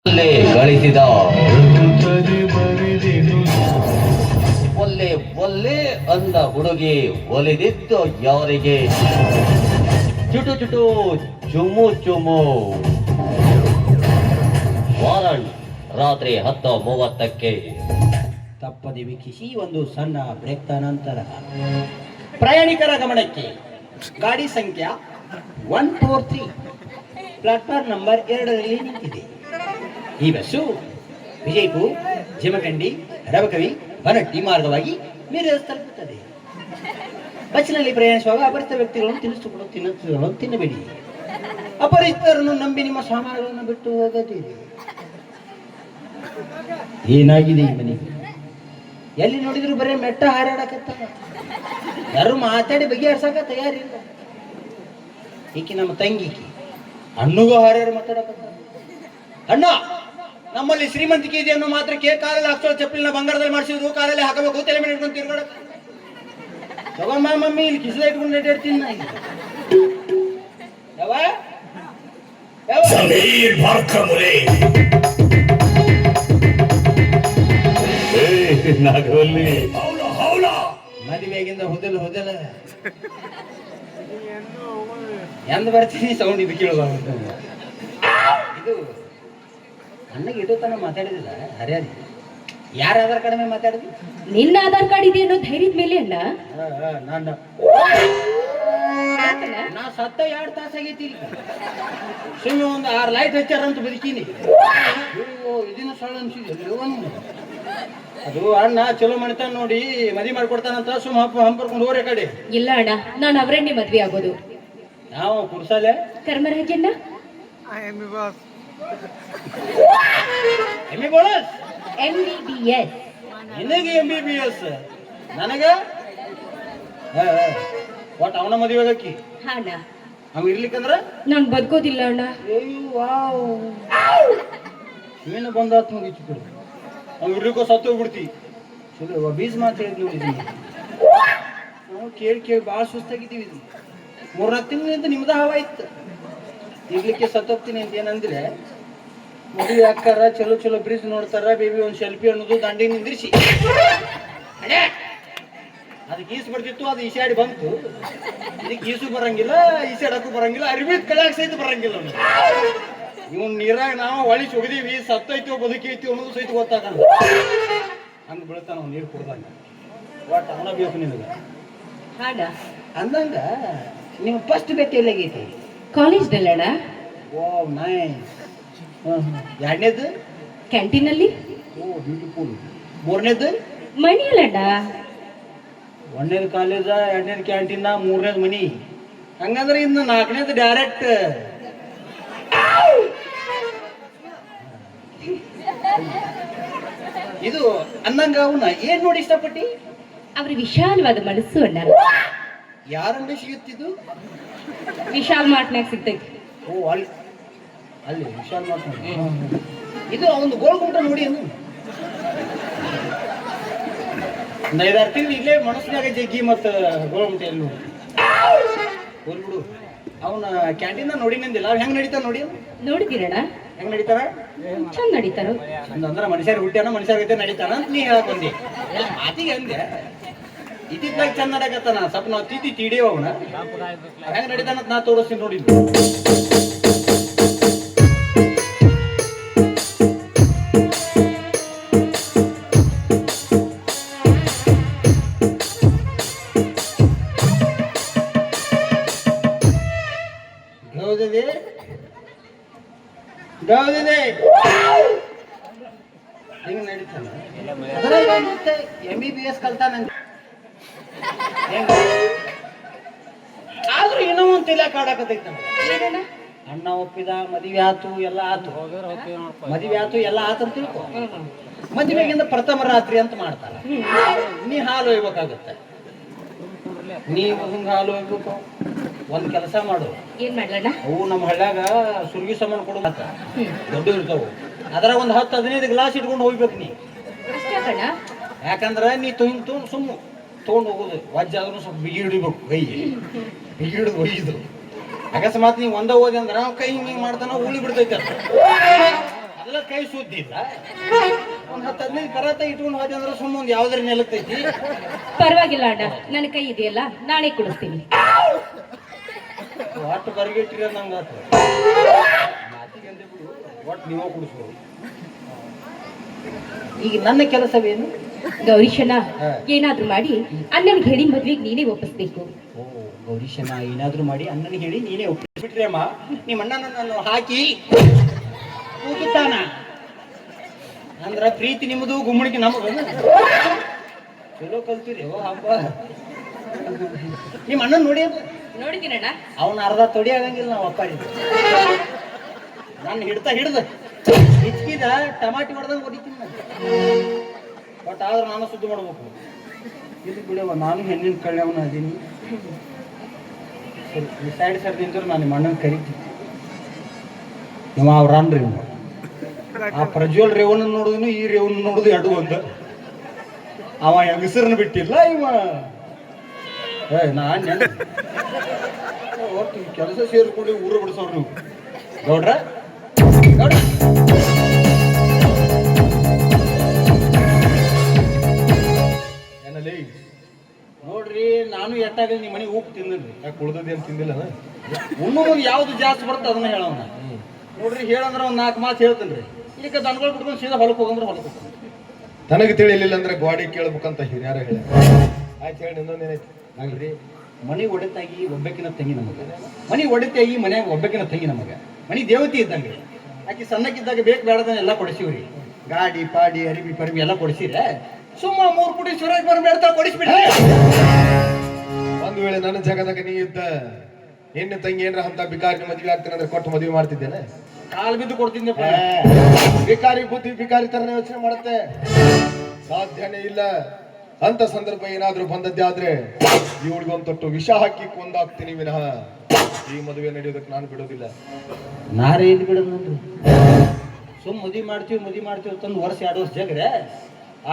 ಒಳ್ಳೆ ಗಳಿಸಿದ ಒಲ್ಲೆ ಒಲ್ಲೆ ಅಂದ ಹುಡುಗಿ ಒಲಿದಿದ್ದು ಯಾರಿಗೆ ಚುಟು ಚುಟು ಚುಮು ಚುಮು ವಾರಂಟ್ ರಾತ್ರಿ 10:30ಕ್ಕೆ ತಪ್ಪದೆ ವೀಕ್ಷಿಸಿ. ಒಂದು ಸಣ್ಣ ಬ್ರೇಕ್ ನಂತರ ಪ್ರಯಾಣಿಕರ ಗಮನಕ್ಕೆ ಗಾಡಿ ಸಂಖ್ಯೆ 143 ಪ್ಲಾಟ್ಫಾರ್ಮ್ ನಂಬರ್ 2ರಲ್ಲಿ ನಿಂತಿದೆ. ಈ ಬಸ್ಸು ವಿಜಯಪುರ, ಜಮಖಂಡಿ, ರಬಕವಿ, ಬನಟ್ಟಿ ಮಾರ್ಗವಾಗಿ ಮಿರಜ್ ತಲುಪುತ್ತದೆ. ಬಸ್ಸಿನಲ್ಲಿ ಪ್ರಯಾಣಿಸುವಾಗ ಅಪರಿಚಿತ ವ್ಯಕ್ತಿಗಳನ್ನು ತಿನ್ನಿಸುಗಳನ್ನು ತಿನ್ನಬೇಡಿ. ಅಪರಿಚಿತರನ್ನು ನಂಬಿ ನಿಮ್ಮ ಸಾಮಾನುಗಳನ್ನು ಬಿಟ್ಟು ಹೋಗದಿರಿ. ಏನಾಗಿದೆ ಈ ಮನೆಗೆ? ಎಲ್ಲಿ ನೋಡಿದ್ರು ಬರೀ ಮೆಟ್ಟ ಹಾರಾಡಕತ್ತ, ಯಾರು ಮಾತಾಡಿ ಬಗೆಹರ್ಸಕ ತಯಾರಿಲ್ಲ. ಈಕಿ ನಮ್ಮ ತಂಗಿಕಿ ಅಣ್ಣಗೂ ಹಾರ್ಯಾರು ಮಾತಾಡಕತ್ತ. ಅಣ್ಣ, ನಮ್ಮಲ್ಲಿ ಶ್ರೀಮಂತಿಕೆ ಇದೆ ಅನ್ನೋ ಮಾತ್ರಕ್ಕೆ ಕಾಲಲ್ಲಿ ಹಾಕ್ಸೋ ಚಪ್ಪಲಿನ ಬಂಗಾರದಲ್ಲಿ ಮಾಡಿಸಿದ್ರು, ಕಾಲಲ್ಲಿ ಹಾಕಬೇಕು, ತಲೆ ಮೇಲೆ ಇಟ್ಕೊಂಡು ತಿರ್ಗಾಡಕ. ತಗೊಂಬ ಮಮ್ಮಿ, ಇಲ್ಲಿ ಕಿಸದ ಇಟ್ಕೊಂಡು ನೆಟ್ಟಿರ್ತೀನಿ ನಾ. ಯಾವ ಮದುವೆಗಿಂದ ಹೋದಲ್ಲ ಹೋದಲ್ಲ ಎಂದ ಬರ್ತೀನಿ ಸೌಂಡ್ ಇದು ಕೇಳುವ. ಇದು ಅಣ್ಣಗೆ ಇಡೋ ತನ ಮಾತಾಡಿದಿಲ್ಲ ಹರ್ಯಾರಿ. ಯಾರ ಆಧಾರ್ ಕಾರ್ಡ್ ಮೇಲೆ ಮಾತಾಡಿದ್ವಿ? ನಿನ್ನ ಆಧಾರ್ ಕಾರ್ಡ್ ಇದೆ ಅನ್ನೋ ಧೈರ್ಯದ ಮೇಲೆ ಅಲ್ಲ. ನಾ ಸತ್ತ 2 ತಾಸು ಆಗೈತಿ. ಸುಮ್ಮನೆ ಒಂದು 6 ಲೈಟ್ ಹಚ್ಚಾರ ಅಂತ ಬದುಕೀನಿ. ಇದನ್ನ ಸಣ್ಣ ಅನ್ಸಿದ್ರು. ಅದು ಅಣ್ಣ ಚಲೋ ಮಣಿತಾನ ನೋಡಿ ಮದಿ ಮಾಡ್ಕೊಡ್ತಾನಂತ ಸುಮ್ಮ ಹಂಪರ್ಕೊಂಡು ಹೋರೆ ಕಡೆ. ಇಲ್ಲ ಅಣ್ಣ, ನಾನು ಅವರನ್ನೇ ಮದ್ವೆ ಆಗೋದು. ನಾವು ಕುರ್ಸಾಲೆ ಕರ್ಮರಾಜಣ್ಣ MBBS ನಿನಗೆ MBBS, ನನಗೆ ಒಟ್ಟು ಅವನ ಮದುವೆ ಆಗಕ್ಕಿ. ಅಣ್ಣ ಅವ್ ಇರ್ಲಿಕ್ಕಂದ್ರ ನಾನು ಬದುಕೋದಿಲ್ಲ ಅಣ್ಣ. ಏನು ಬಂದಾತ್ ಮುಗಿತು ಬಿಡು. ಅವ್ ಇರ್ಲಿಕ್ಕೋ ಸತ್ತು ಹೋಗ್ಬಿಡ್ತಿ. ಚಲೋ ಬೀಸ್ ಮಾತು ಹೇಳಿದ್ ನೋಡಿದೀನಿ ನಾವು. ಕೇಳಿ ಭಾಳ ಸುಸ್ತಾಗಿದ್ದೀವಿ. 3-4 ತಿಂಗಳಿಂದ ನಿಮ್ದ ಹವಾ ಇತ್ತು. ಇರ್ಲಿಕ್ಕೆ ಸತ್ತೋಗ್ತೀನಿ ಅಂತ ಏನಂದ್ರೆ ಮದುವೆ ಹಾಕಾರ, ಚಲೋ ಚಲೋ ಬ್ರಿಡ್ಜ್ ನೋಡ್ತಾರ, ಬೇಬಿ ಒಂದು ಸೆಲ್ಫಿ ಅನ್ನೋದು ದಂಡಿ ನಿಂದ್ರಿಸಿ. ಅದಕ್ಕೆ ಈಸು ಬರ್ತಿತ್ತು, ಅದು ಈಸಾಡಿ ಬಂತು. ಇದಕ್ಕೆ ಈಸು ಬರಂಗಿಲ್ಲ, ಈಸಾಡಕ್ಕೂ ಬರಂಗಿಲ್ಲ, ಅರಿಬಿದ್ ಕಳ್ಯಾಕ ಸಹಿತ ಬರಂಗಿಲ್ಲ. ಇವನ್ ನೀರಾಗ ನಾವು ಹೊಳಿ ಒಗದೀವಿ, ಸತ್ತೈತಿವೋ ಬದುಕೈತಿವೋ ಅನ್ನೋದು ಸಹಿತ ಗೊತ್ತಾಗ ಹಂಗ ಬೀಳ್ತಾನ ನಾವು ನೀರು ಕುಡ್ದಾಗ. ಒಟ್ಟು ಅವನ ಬೇಕು ನಿನಗೆ ಅಂದಂಗ. ನೀವು ಫಸ್ಟ್ ಭೇಟಿ ಎಲ್ಲಾಗೈತಿ? ಕಾಲೇಜ್ನಲ್ಲಣ್ಣ. ಓ ನೈಸ್. ಎರಡನೇದು ಕ್ಯಾಂಟೀನಲ್ಲಿ. ಓ ಬ್ಯೂಟಿಫುಲ್. 3ನೇದು ಮಣಿಯಲ್ಲಣ್ಣ. 1ನೇದು ಕಾಲೇಜ, 2ನೇದು ಕ್ಯಾಂಟೀನ, 3ನೇದು ಮನಿ. ಹಂಗಂದ್ರೆ ಇನ್ನು 4ನೇದು ಡೈರೆಕ್ಟ್. ಇದು ಅಂದಂಗ ಅವನ ಏನ್ ನೋಡಿ ಇಷ್ಟಪಟ್ಟಿ? ಅವ್ರ ವಿಶಾಲವಾದ ಮನಸ್ಸು ಅಣ್ಣ. ಯಾರಂದ್ರೆ ಸಿಗುತ್ತಿದ್ದು? ವಿಶಾಲ್ ಮಾರ್ಟ್ನಾಗ ಸಿಗ್ತೈತಿ. ಓ ಅಲ್ಲಿ ಅಲ್ಲಿ ವಿಶಾಲ್ ಮಾರ್ಟ್. ಇದು ಒಂದು ಗೋಲ್ಗುಂಟ ನೋಡಿ ಅನ್ನು. ಒಂದು 5-6 ತಿಂಗಳು ಇಲ್ಲೇ ಮನಸ್ಸಿನಾಗ ಜಗ್ಗಿ ಮತ್ತು ಗೋಲ್ಗುಂಟ ಎಲ್ಲಿ ನೋಡಿ ಹೋಲ್ಬಿಡು. ಅವನ ಕ್ಯಾಂಟೀನ್ ನೋಡಿ ನಿಂದಿಲ್ಲ. ಅವ್ ಹೆಂಗ್ ನಡೀತಾರ ನೋಡಿ? ನೋಡಿದ್ದೀರಣ್ಣ? ಹೆಂಗ್ ನಡೀತಾರ? ಚಂದ ನಡೀತಾರ. ಅಂದ್ರೆ ಮನುಷ್ಯರು ಹುಟ್ಟ್ಯಾನ, ಮನುಷ್ಯರ ಗತೆ ನಡೀತಾನ ಅಂತ ನೀ ಹೇಳಕ್ ಬಂದಿ. ಮಾತಿಗೆ ಹಂಗೆ ಇತ್ತಿದ್ದಾಗ ಚಂದ ನಡಕತ್ತಾನ. ಸ್ವಲ್ಪ ನಾವು ತಿದ್ದಿ ತಿಡಿಯೋ ಅವನ ಹೆಂಗ್ ನಡೀತಾನ ಅಂತ ನಾ ತೋರಿಸ್ತೀನಿ ನೋಡಿ. ಗೌದಿದೆ ಹಿಂಗ ನಡೀತಾನ. MBBS ಕಲ್ತಾನಂತ. ಆದ್ರೂ ಏನೋ ಒಂದು ತಿಲ ಕಾಡಕತ್ತೈತ. ಅಣ್ಣ ಒಪ್ಪಿದ, ಮದುವೆ ಆತು, ಎಲ್ಲ ಆತು. ಮದುವೆ ಆತು ಎಲ್ಲ ಆತಂತ ತಿಳ್ಕೊ. ಮದುವೆಗಿಂದ ಪ್ರಥಮ ರಾತ್ರಿ ಅಂತ ಮಾಡ್ತಾರ. ನೀ ಹಾಲು ಒಯ್ಬೇಕಾಗತ್ತೆ. ನೀವು ಹಿಂಗ ಹಾಲು ಒಯ್ಬೇಕು. ಒಂದ್ ಕೆಲಸ ಮಾಡು. ಏನ್ ಮಾಡ್ಲಣ್ಣ? ಅವು ನಮ್ಮ ಹಳ್ಳ್ಯಾಗ ಸುರ್ಗಿ ಸಾಮಾನು ಕೊಡು ದೊಡ್ಡ ಇರ್ತಾವು. ಅದ್ರಾಗ ಒಂದು 10-15 ಗ್ಲಾಸ್ ಇಟ್ಕೊಂಡು ಹೋಗ್ಬೇಕು ನೀ. ಯಾಕಂದ್ರ ನೀ ಸುಮ್ಮ ತೊಗೊಂಡು ಹೋಗೋದು ವಜ್ಜ ಆದ್ರೂ ಸ್ವಲ್ಪ ಬಿಗಿ ಹಿಡಿಬೇಕು. ಕೈ ಬಿಗಿ ಹಿಡಿದು ಒಯ್ದು ಅಕಸ್ಮಾತ್ ನೀವು ಒಂದ ಓದಿ ಅಂದ್ರೆ ಕೈ ಹಿಂಗೆ ಮಾಡ್ತಾನ ಉಳಿ ಬಿಡ್ತೈತೆ. ಅದೆಲ್ಲ ಕೈ ಸುದ್ದಿಲ್ಲ. ಒಂದ್ 10-15 ಕರಾತ ಇಟ್ಕೊಂಡು ಹೋದೆ ಅಂದ್ರೆ ಸುಮ್ಮ ಒಂದ್ ಯಾವ್ದಾರ ನೆಲಕ್ತೈತಿ. ಪರವಾಗಿಲ್ಲ ಅಣ್ಣ, ನನ್ನ ಕೈ ಇದೆಯಲ್ಲ, ನಾನೇ ಕೊಡಿಸ್ತೀನಿ. ಒಟ್ಟು ಬರಿಗೆಟ್ಟಿರ ನಂಗೆ ಆತ ಮಾತಿಗೆ ಅಂದೆ ಬಿಡು, ಒಟ್ಟು ನೀವೇ ಕುಡಿಸ್ಬೋದು. ಈಗ ನನ್ನ ಕೆಲಸವೇನು? ಗೌರೀಶನ ಏನಾದ್ರೂ ಮಾಡಿ ಅಣ್ಣನಿಗೆ ಹೇಳಿ ಮದ್ವೆಗೆ ನೀನೇ ಒಪ್ಪಿಸ್ಬೇಕು. ಓ ಗೌರೀಶನ ಏನಾದ್ರೂ ಮಾಡಿ ಅಣ್ಣನಿಗೆ ಹೇಳಿ ನೀನೇ ಒಪ್ಪಿಸ್ಬಿಟ್ರಿ ಅಮ್ಮ. ನಿಮ್ಮ ಅಣ್ಣನ ನಾನು ಹಾಕಿ ಕೂಗುತ್ತಾನ ಅಂದ್ರ ಪ್ರೀತಿ ನಿಮ್ಮದು, ಗುಮ್ಮಣಿಕೆ ನಮಗ. ಚಲೋ ಕಲ್ತೀರಿ ಹಬ್ಬ. ನಿಮ್ಮ ಅಣ್ಣನ ನೋಡಿ ನೋಡಿದ್ದೀನಣ್ಣ. ಅವನ ಅರ್ಧ ತೊಡಿ ಆಗಂಗಿಲ್ಲ ನಾವು ಅಪ್ಪಾಡಿ. ನಾನು ಹಿಡ್ದ ಹಿಚ್ಕಿದ ಟಮಾಟಿ ಹೊಡೆದಂಗೆ ಹೊಡಿತೀನಿ ನಾನು. ಬಟ್ ಆದ್ರೆ ನಾನು ಸುದ್ದಿ ಮಾಡ್ಬೇಕು. ಇದು ಬಿಡವ, ನಾನು ಹೆಣ್ಣಿನ ಕಳ್ಯವನ ಅದೀನಿ. ಸರಿ ಸೈಡ್ ಸರ್ ನಿಂತರು ನಾನು ನಿಮ್ಮ ಅಣ್ಣನ ಕರಿತೀನಿ. ನೀವು ಅವ್ರನ್ರಿ ಇವ್ ಆ ಪ್ರಜ್ವಲ್ ರೇವಣ್ಣ ನೋಡುದು ಈ ರೇವಣ್ಣ ನೋಡುದು ಎರಡು ಒಂದು. ಅವ ಹೆಂಗಸರನ್ನ ಬಿಟ್ಟಿಲ್ಲ ಇವ. ನಾನು ಒಟ್ಟು ಕೆಲಸ ಸೇರಿಕೊಂಡು ಊರು ಬಿಡಿಸೋರು ನೀವು ಗೌಡ್ರ. ಏನಲ್ಲಿ ನೋಡ್ರಿ, ನಾನು ಎಟ್ಟಾಗಲಿ ನಿಮ್ಮ ಮನೆಗೆ ಉಪ್ಪು ತಿಂದಿಲ್ರಿ. ಯಾಕೆ ಉಳ್ದದೇನು ತಿಂದಿಲ್ಲ? ಉಣ್ಣೋದು ಯಾವ್ದು ಜಾಸ್ತಿ ಬರುತ್ತೆ ಅದನ್ನ ಹೇಳೋಣ. ನೋಡ್ರಿ, ಹೇಳಂದ್ರೆ ಒಂದು 4 ಮಾತು ಹೇಳ್ತೀನಿ ರೀ. ಈಗ ದನಗಳು ಬಿಟ್ಕೊಂಡು ಸೀದಾ ಹೊಲಕ್ಕೆ ಹೋಗಂದ್ರೆ ಹೊಲಕ್ಕೆ ಹೋಗ್ತೀನಿ. ನನಗೆ ತಿಳಿಲಿಲ್ಲ ಅಂದ್ರೆ ಗಾಡಿ ಕೇಳ್ಬೇಕಂತ ಹಿರಿಯಾರ ಹೇಳ. ಆಯ್ತು ಹೇಳಿ, ಇನ್ನೊಂದೇನೈತಿ? ನೋಡ್ರಿ, ಮನೆ ಒಡೆತಾಗಿ ಒಬ್ಬಕಿನ ತಂಗಿ ನಮಗೆ, ಮನೆ ಒಡೆತಾಗಿ ಮನ್ಯಾಗ ಒಬ್ಬಕಿನ ತಂಗಿ ನಮಗೆ. ಮನೆ ದೇವತೆ ಇದ್ದಂಗೆ. ಆಕಿ ಸಣ್ಣಕ್ಕಿದ್ದಾಗ ಬೇಕು ಬೇಡದನ್ನ ಎಲ್ಲ ಕೊಡಿಸಿವ್ರಿ. ಗಾಡಿ ಪಾಡಿ ಅರಿಬಿ ಪರಿಬಿ ಎಲ್ಲ ಕೊಡಿಸಿದ್ರೆ ಸುಮ್ಮ 3 ಪುಡಿ ಸುರೇಶ್ ಬರ್ಬೇಡ್ತಾ ಕೊಡಿಸ್ಬಿಡ್ರಿ. ಒಂದು ವೇಳೆ ನನ್ನ ಜಾಗದಾಗ ನೀ ಇದ್ದ ಹೆಣ್ಣು ತಂಗಿ ಏನ್ರ ಅಂತ ಬಿಕಾರಿ ಮದುವೆ ಆಗ್ತೇನೆ ಅಂದ್ರೆ ಕೊಟ್ಟು ಮದುವೆ ಮಾಡ್ತಿದ್ದೇನೆ? ಕಾಲು ಬಿದ್ದು ಕೊಡ್ತಿದ್ದೆ. ಬಿಕಾರಿ ಬುದ್ಧಿ ಬಿಕಾರಿ ತರನೇ ಯೋಚನೆ ಮಾಡುತ್ತೆ. ಸಾಧ್ಯನೇ ಇಲ್ಲ. ಅಂತ ಸಂದರ್ಭ ಏನಾದ್ರೂ ಬಂದದ್ದೇ ಆದ್ರೆ ಇವಳಿಗೊಂದು ತೊಟ್ಟು ವಿಷ ಹಾಕಿ ಕೊಂದಾಗ್ತೀನಿ ವಿನಃ ಈ ಮದುವೆ ನಡೆಯೋದಕ್ಕೆ ನಾನು ಬಿಡೋದಿಲ್ಲ. ನಾರೇ ಇಲ್ಲಿ ಬಿಡೋದು ನೋಡ್ರಿ. ಸುಮ್ ಮದುವೆ ಮಾಡ್ತೀವಿ ತಂದು ವರ್ಷ 2 ವರ್ಷ ಜಗ್ರೆ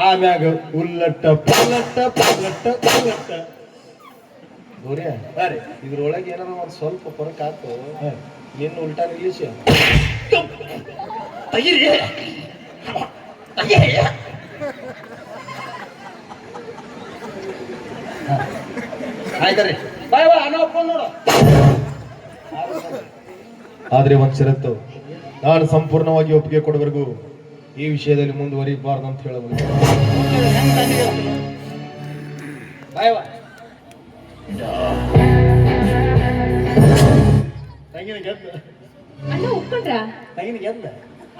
ಆಮ್ಯಾಗ ಉಲ್ಲಟ್ಟ ಪಲ್ಲಟ್ಟ ಪಲ್ಲಟ್ಟ ಪಲ್ಲಟ್ಟ. ಗೌರ್ಯ, ಇದ್ರೊಳಗೆ ಏನಾದ್ರು ಒಂದು ಸ್ವಲ್ಪ ಫರಕ್ ಆಯ್ತು ಏನು ಉಲ್ಟಾ ನಿಲ್ಲಿಸಿ ಆಯ್ತಾರೆ ಬಾಯ್ ಬಾ ಅಣ್ಣ ಒಪ್ಕೊಂಡು ನೋಡು. ಆದ್ರೆ ಒಂದ್ ಷರತ್ತು, ನಾನು ಸಂಪೂರ್ಣವಾಗಿ ಒಪ್ಪಿಗೆ ಕೊಡವರೆಗೂ ಈ ವಿಷಯದಲ್ಲಿ ಮುಂದುವರಿಬಾರ್ದು ಅಂತ ಹೇಳಬಹುದು. ಬಾಯ್ ಬಾ ತಂಗಿನ ಗೆದ್ದ ಅಣ್ಣ ಒಪ್ಕೊಂಡ್ರ? ತಂಗಿನ ಗೆದ್ದ.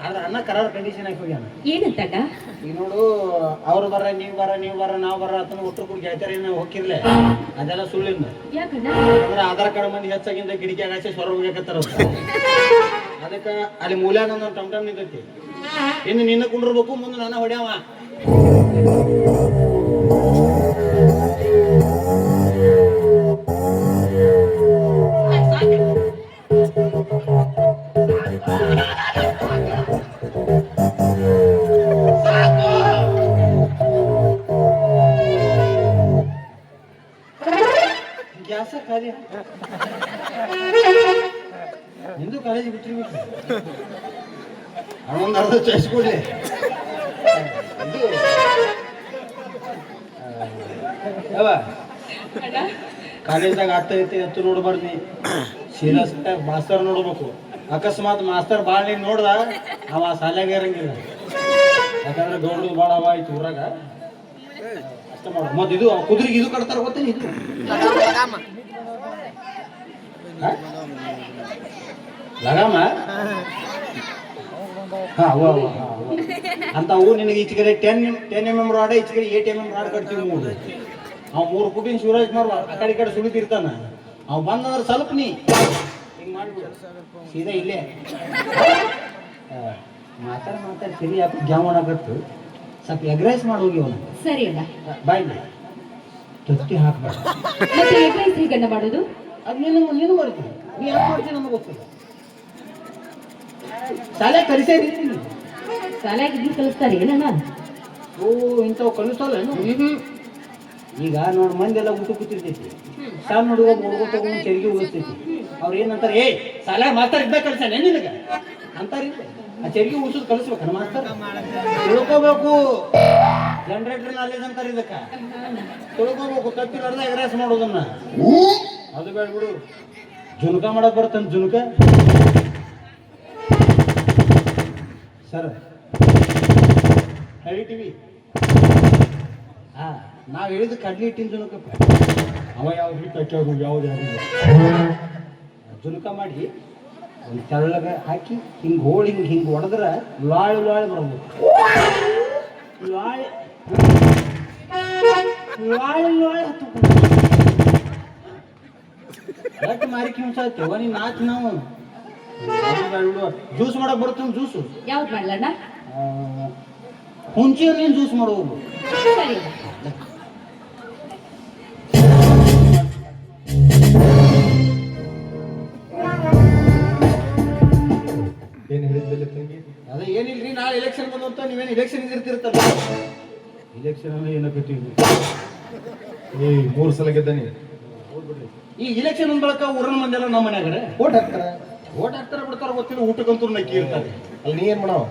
ಆದ್ರೆ ಅಣ್ಣ ಕರಾರ ಕಂಡೀಷನ್ ಹಾಕಿ ಹೋಗ್ಯಾನ. ಏನಂತಣ್ಣ? ಈಗ ನೋಡು, ಅವ್ರು ಬರ ನೀವು ಬರ ನಾವು ಬರ ಅಂತ ಒಟ್ಟರು ಕೂಡ ಗೆಳತಿಯರಿ ನಾವು ಹೋಗಿರ್ಲೆ, ಅದೆಲ್ಲ ಸುಳ್ಳಿಂದ. ಯಾಕಣ್ಣ? ಅಂದ್ರೆ ಆಧಾರ್ ಕಾರ್ಡ್ ಮಂದಿ ಹೆಚ್ಚಾಗಿಂದ ಗಿಡಿಕೆ ಆಗಾಚೆ ಸ್ವರ ಹೋಗ್ಯಾಕತ್ತಾರ. ಅದಕ್ಕೆ ಅಲ್ಲಿ ಮೂಲ್ಯಾಗ ಒಂದು ಟಮ್ ನಿಂತೈತಿ. ಇನ್ನು ನಿನ್ನ ಕುಂಡಿರ್ಬೇಕು, ಮುಂದೆ ನಾನು ಹೊಡ್ಯಾವ. ಗ್ಯಾಸ ಖಾಲಿ ನಿಂದು ಕಾಲೇಜ್ ಬಿಟ್ರಿ ಅವನೊಂದು ಅರ್ಧ ಚಾಯಿಸ್ಕೊಡ್ಲಿ. ಕಾಲೇಜ್ದಾಗ ಆಗ್ತೈತಿ ಎತ್ತು ನೋಡ್ಬಾರ್ದು ನೀ. ಸೀರಿಯಸ್ ಮಾಸ್ತರ್ ನೋಡ್ಬೇಕು. ಅಕಸ್ಮಾತ್ ಮಾಸ್ತರ್ ಭಾಳ ನೀನು ನೋಡ್ದ ಅವ ಶಾಲ್ಯಾಗ ಇರಂಗಿಲ್ಲ. ಯಾಕಂದ್ರೆ ಗೌಡ್ರದು ಭಾಳ ಅವ ಆಯ್ತು ಊರಾಗ. ಅಷ್ಟ ಮಾಡ. ಮತ್ತೆ ಇದು ಕುದುರೆಗೆ ಇದು ಕಟ್ತಾರ ಗೊತ್ತೇನು? ಇದು ಲಗಾಮ. ಹಾ ಅಂತ ಅವು ನಿನಗೆ ಈಚೆ ಕಡೆ 10 mm ರಾಡ, ಈಚೆ ಕಡೆ 8 mm ರಾಡ್ ಕಟ್ತೀವಿ. 3 ಅವ್ 3 ಪುಟಿನ ಶಿವರಾಜ್ ಕುಮಾರ್ ಆ ಕಡೆ ಸುಳಿತಿರ್ತಾನ. ಅವ್ ಬಂದಂದ್ರೆ ಸ್ವಲ್ಪ ನೀ ಹಿಂಗ್ ಮಾಡ್ಬಿಡು, ಸೀದಾ ಇಲ್ಲೇ ಮಾತಾಡಿ ಸರಿ ಯಾಕೆ ಗ್ಯಾವಣ ಆಗತ್ತು. ಸ್ವಲ್ಪ ಎಗ್ರೈಸ್ ಮಾಡಿ ಹೋಗಿ ಅವನು. ಸರಿ ಅಣ್ಣ. ಬಾಯ್ ತೊತ್ತಿ ಹಾಕ್ಬೇಡ. ಮತ್ತೆ ಎಗ್ರೈಸ್ ಹೇಗಣ್ಣ ಮಾಡೋದು? ಅದು ನೀನು ಮಾಡ್ತೀನಿ. ನೀ ಯಾಕೆ ಮಾಡ್ತೀನಿ ನಮಗೆ ಗೊತ್ತಿಲ್ಲ. ಶಾಲೆ ಕಲಿಸೇರಿ ಶಾಲೆಗೆ ಇದ್ದು ಕಲಿಸ್ತಾರೆ ಏನಣ್ಣ? ಓ ಇಂಥವು ಕಲಿಸಲ್ಲ. ಈಗ ನೋಡಿ ಮಂದಿ ಎಲ್ಲ ಊಟ ಕೂತಿರ್ತೈತಿ. ಶಾಲೆ ನೋಡುವ ಹುಡುಗ ತಗೊಂಡು ತೆರಿಗೆ ಉಳಿಸ್ತೈತಿ. ಅವ್ರು ಏನಂತಾರೆ, ಏ ಶಾಲೆ ಮಾತಾಡಿದ್ದ ಕಲ್ಸಾನೆ ನಿನಗೆ ಅಂತಾರಿಲ್ಲ. ಆ ಚರಿಗೆ ಉಳ್ಸೋದು ಕಲಿಸ್ಬೇಕಣ್ಣ ಮಾಸ್ತರ್ ತಿಳ್ಕೋಬೇಕು. ಜನರೇಟರ್ ನಾಲೇಜ್ ಅಂತಾರೆ ಇದಕ್ಕ. ತಿಳ್ಕೋಬೇಕು. ತಪ್ಪಿಲಾರ್ದ ಎಗ್ರಾಸ್ ಮಾಡೋದನ್ನ ಅದು ಬೇಡ ಬಿಡು. ಜುನ್ಕ ಮಾಡಕ್ ಬರ್ತಂತ ಜುನ್ಕ ಸರ್ ಹೇಳಿಟ್ಟಿವಿ. ಹಾ ನಾವ್ ಹೇಳಿದ ಕಡ್ಲಿ ಹಿಟ್ಟಿನ ಜುನ್ಕಪ್ಪ. ಅವ ಯಾವ ಹಿಟ್ಟು ಹಾಕ್ಯಾವ ಯಾವ್ದು ಜುನ್ಕ ಮಾಡಿ ಒಂದು ತೆಳ್ಳಗ ಹಾಕಿ ಹಿಂಗೆ ಹೋಳಿ ಹಿಂಗೆ ಹೊಡೆದ್ರೆ ಲಾಳಿ ಲಾಳಿ ಬರ್ಬೇಕು. ಲಾಳಿ ಲಾಳಿ ಲಾಳಿ ಹತ್ತು ಎಷ್ಟು ಮಾರಿಕೆ ಹಿಂಸಾಯ್ತೇವ ನೀನು ನಾಚ್ ನಾವು. ಜ್ಯೂಸ್ ಮಾಡಕ್ ಬರುತ್ತೆ ಜ್ಯೂಸು ಯಾವ್ದು ಮಾಡ್ಲಣ್ಣ? ಹುಂಚಿಯಲ್ಲಿ ಜ್ಯೂಸ್ ಮಾಡೋದು. ಸರಿ ಏನ್ ಹೇಳಿದ್ದಿಲ್ಲ ತಂಗಿ? ಅದೇ ಏನಿಲ್ರಿ, ನಾಳೆ ಎಲೆಕ್ಷನ್ ಬಂದಂತ ನೀವೇನು ಎಲೆಕ್ಷನ್ ಇರ್ತಿರ್ತಲ್ಲ. ಎಲೆಕ್ಷನ್ ಅಂದ್ರೆ ಏನಕ್ಕೀವಿ ಏ 3 ಸಲ ಗೆದ್ದಾನೆ. ಈ ಇಲೆಕ್ಷನ್ ಅಂದ ಬಳಕ ಊರನ ಮಂದಿ ಎಲ್ಲ ನಮ್ಮ ಮನ್ಯಾಗರೆ ಓಟ್ ಹಾಕ್ತಾರ. ಓಟ್ ಹಾಕ್ತಾರ ಬಿಡ್ತಾರ ಗೊತ್ತಿಲ್ಲ. ಊಟಕ್ಕಂತೂ ನಕ್ಕಿ ಇರ್ತಾರೆ. ಅಲ್ಲಿ ನೀ ಏನ್ ಮಾಡವ?